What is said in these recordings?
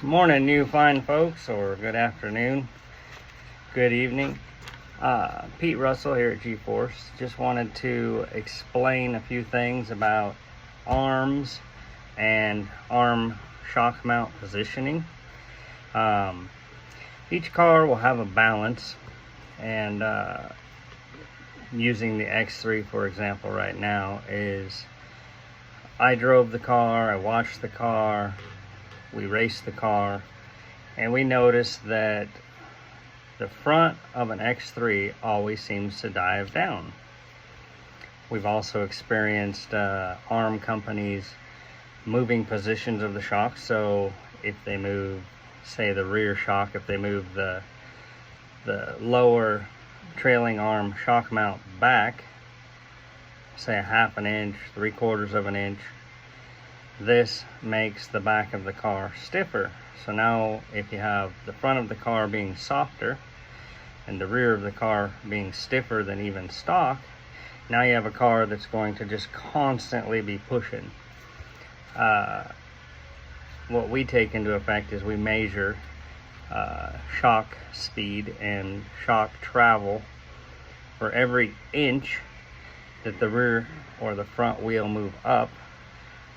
Morning, you fine folks, or good afternoon, good evening. Pete Russell here at G-Force. Just wanted to explain a few things about arms and arm shock mount positioning. Each car will have a balance, and using the X3 for example right now is I drove the car, I watched the car, we raced the car, and we noticed that the front of an X3 always seems to dive down. We've also experienced arm companies moving positions of the shock. So if they move, say, the rear shock, if they move the lower trailing arm shock mount back, say a half an inch, 3/4 of an inch, this makes the back of the car stiffer. So now if you have the front of the car being softer and the rear of the car being stiffer than even stock, now you have a car that's going to just constantly be pushing. What we take into effect is we measure shock speed and shock travel for every inch that the rear or the front wheel move up.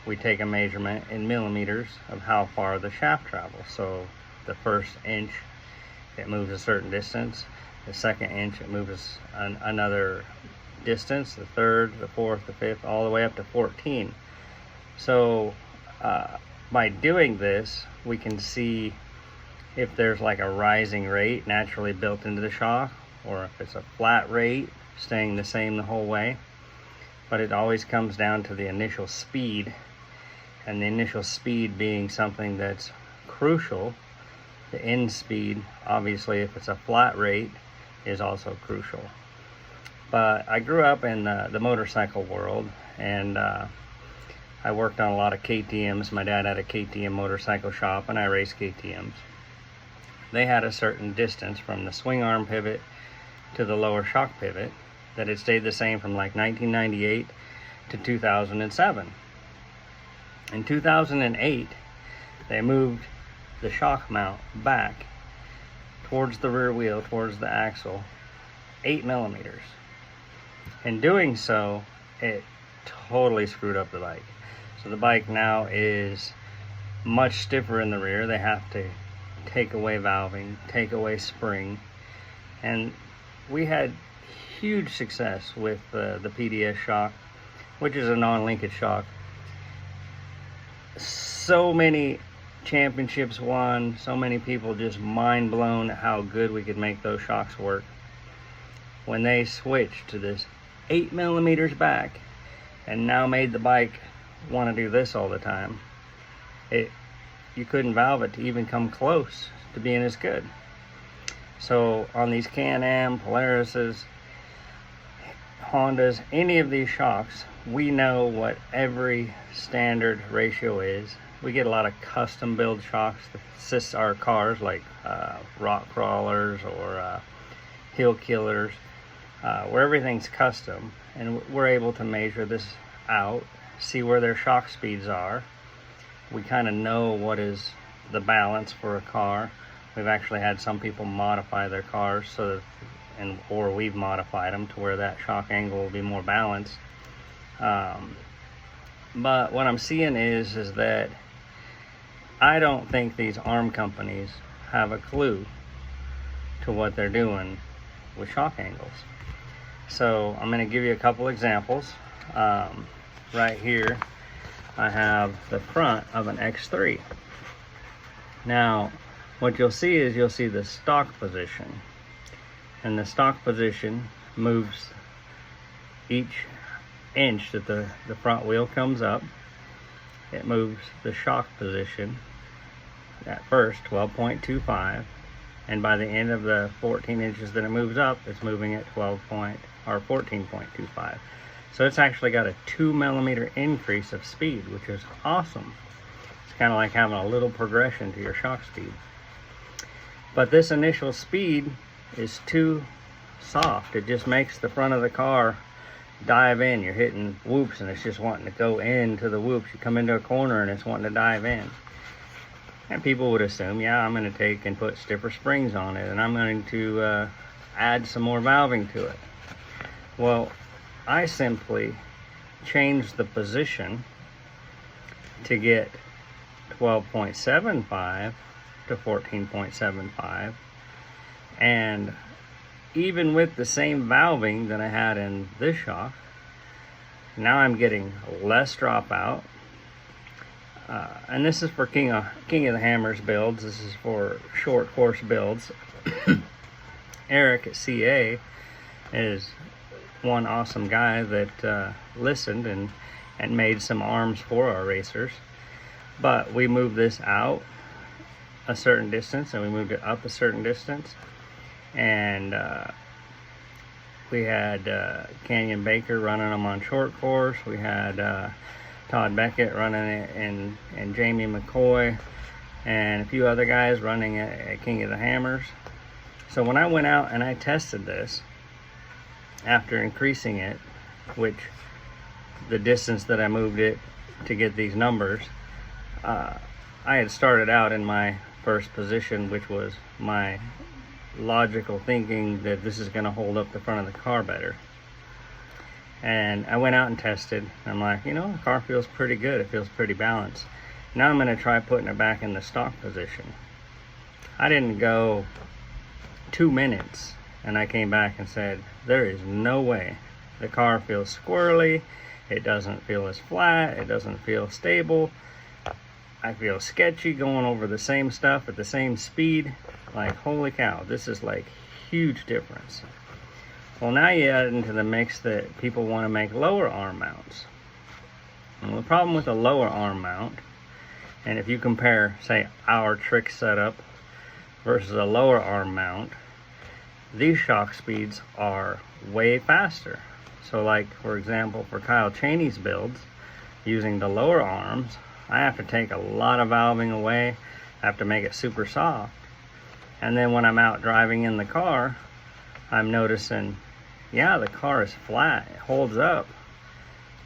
We take a measurement in millimeters of how far the shaft travels. So the first inch, it moves a certain distance. The second inch, it moves another distance. The third, the fourth, the fifth, all the way up to 14. So by doing this, we can see if there's like a rising rate naturally built into the shock, or if it's a flat rate staying the same the whole way. But it always comes down to the initial speed, and the initial speed being something that's crucial. The end speed, obviously, if it's a flat rate, is also crucial. But I grew up in the motorcycle world, and I worked on a lot of KTMs. My dad had a KTM motorcycle shop, and I raced KTMs. They had a certain distance from the swing arm pivot to the lower shock pivot that it stayed the same from like 1998 to 2007. In 2008, they moved the shock mount back towards the rear wheel, towards the axle, 8 millimeters. In doing so, it totally screwed up the bike. So the bike now is much stiffer in the rear. They have to take away valving, take away spring, and we had huge success with the PDS shock, which is a non-linkage shock. So many championships won, so many people just mind blown at how good we could make those shocks work. When they switched to this 8 millimeters back and now made the bike want to do this all the time, you couldn't valve it to even come close to being as good. So on these Can-Am, Polarises, Hondas, any of these shocks, we know what every standard ratio is. We get a lot of custom build shocks that assist our cars, like rock crawlers or hill killers, where everything's custom, and we're able to measure this out, see where their shock speeds are. We kind of know what is the balance for a car. We've actually had some people modify their cars so that, or we've modified them to where that shock angle will be more balanced. But what I'm seeing is that I don't think these arm companies have a clue to what they're doing with shock angles. So I'm going to give you a couple examples. Right here I have the front of an X3. Now what you'll see is you'll see the stock position, and the stock position moves each inch that the front wheel comes up. It moves the shock position at first 12.25, and by the end of the 14 inches that it moves up, it's moving at 14.25. So it's actually got a 2 millimeter increase of speed, which is awesome. It's kind of like having a little progression to your shock speed. But this initial speed is too soft. It just makes the front of the car dive in. You're hitting whoops and it's just wanting to go into the whoops. You come into a corner and it's wanting to dive in. And people would assume, yeah, I'm going to take and put stiffer springs on it, and I'm going to add some more valving to it. Well, I simply changed the position to get 12.75 to 14.75, and even with the same valving that I had in this shock, now I'm getting less dropout. And this is for King of the Hammers builds. This is for short course builds. Eric at CA is one awesome guy that listened and made some arms for our racers. But we moved this out a certain distance, and we moved it up a certain distance. And we had Canyon Baker running them on short course. We had Todd Beckett running it, and Jamie McCoy, and a few other guys running at King of the Hammers. So when I went out and I tested this, after increasing it, which the distance that I moved it to get these numbers, I had started out in my first position, which was my logical thinking that this is going to hold up the front of the car better. And I went out and tested. I'm like, you know, the car feels pretty good. It feels pretty balanced. Now I'm going to try putting it back in the stock position. I didn't go 2 minutes and I came back and said, there is no way. The car feels squirrely. It doesn't feel as flat. It doesn't feel stable. I feel sketchy going over the same stuff at the same speed. Like, holy cow, this is like huge difference. Well, now you add into the mix that people want to make lower arm mounts. And the problem with a lower arm mount, and if you compare, say, our trick setup versus a lower arm mount, these shock speeds are way faster. So like, for example, for Kyle Cheney's builds, using the lower arms, I have to take a lot of valving away. I have to make it super soft. And then when I'm out driving in the car, I'm noticing, yeah, the car is flat, it holds up,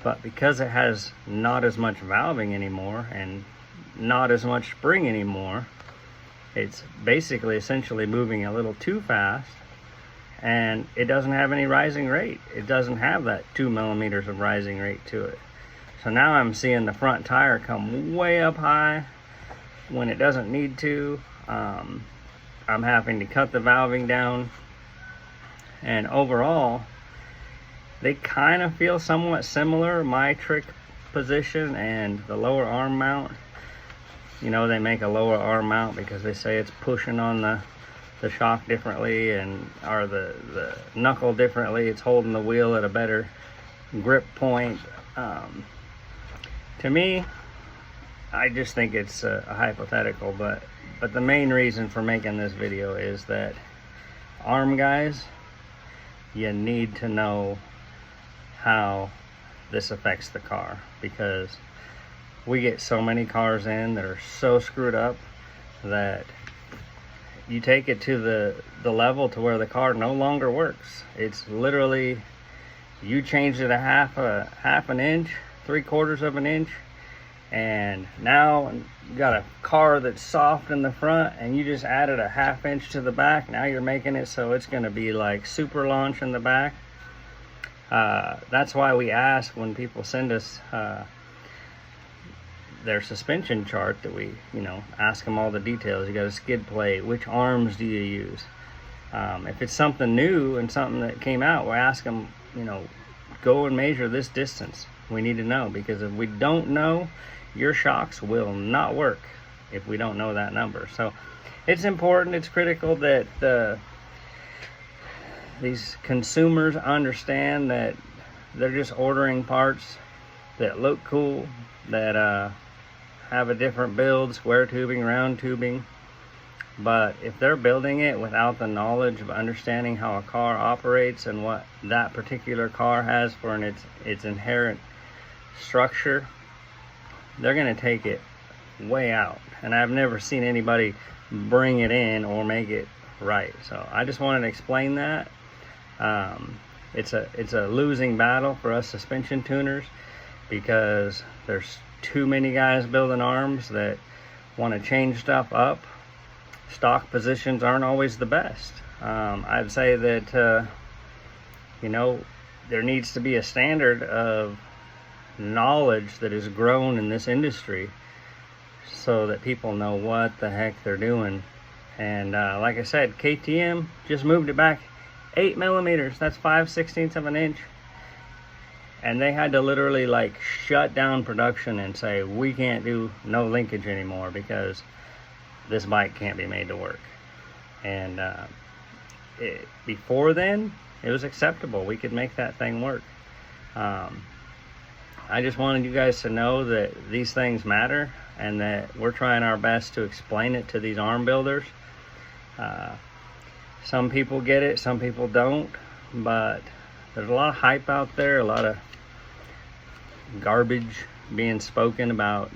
but because it has not as much valving anymore and not as much spring anymore, it's basically essentially moving a little too fast, and it doesn't have any rising rate. It doesn't have that 2 millimeters of rising rate to it. So now I'm seeing the front tire come way up high when it doesn't need to. I'm having to cut the valving down. And overall, they kind of feel somewhat similar, my trick position and the lower arm mount. You know, they make a lower arm mount because they say it's pushing on the shock differently, and or the knuckle differently. It's holding the wheel at a better grip point. To me, I just think it's a hypothetical, but the main reason for making this video is that arm guys, you need to know how this affects the car, because we get so many cars in that are so screwed up that you take it to the level to where the car no longer works. It's literally, you changed it a half an inch, 3/4 of an inch, and now you got a car that's soft in the front, and you just added a 1/2 inch to the back. Now you're making it so it's going to be like super launch in the back. That's why we ask when people send us their suspension chart, that we, you know, ask them all the details. You got a skid plate, which arms do you use? If it's something new and something that came out, we ask them, you know, go and measure this distance. We need to know, because if we don't know, your shocks will not work if we don't know that number. So it's important, it's critical that these consumers understand that they're just ordering parts that look cool, that have a different build, square tubing, round tubing. But if they're building it without the knowledge of understanding how a car operates and what that particular car has for its inherent structure, they're going to take it way out. And I've never seen anybody bring it in or make it right. So I just wanted to explain that. It's a losing battle for us suspension tuners, because there's too many guys building arms that want to change stuff up, stock positions aren't always the best. I'd say that you know, there needs to be a standard of knowledge that is grown in this industry so that people know what the heck they're doing. And like I said, KTM just moved it back 8 millimeters. That's 5/16 of an inch. And they had to literally like shut down production and say, we can't do no linkage anymore because this bike can't be made to work. And before then, it was acceptable. We could make that thing work. I just wanted you guys to know that these things matter and that we're trying our best to explain it to these arm builders. Some people get it, some people don't, but there's a lot of hype out there, a lot of garbage being spoken about.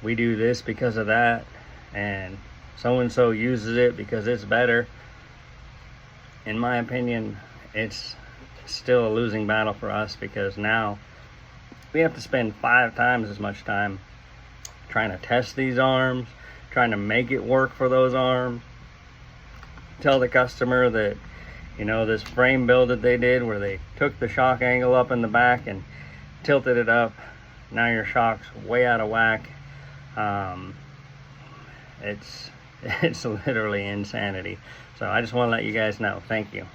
We do this because of that, and so and so uses it because it's better. In my opinion, it's still a losing battle for us, because now we have to spend 5 times as much time trying to test these arms, trying to make it work for those arms, tell the customer that, you know, this frame build that they did where they took the shock angle up in the back and tilted it up, now your shock's way out of whack. It's literally insanity. So I just want to let you guys know. Thank you.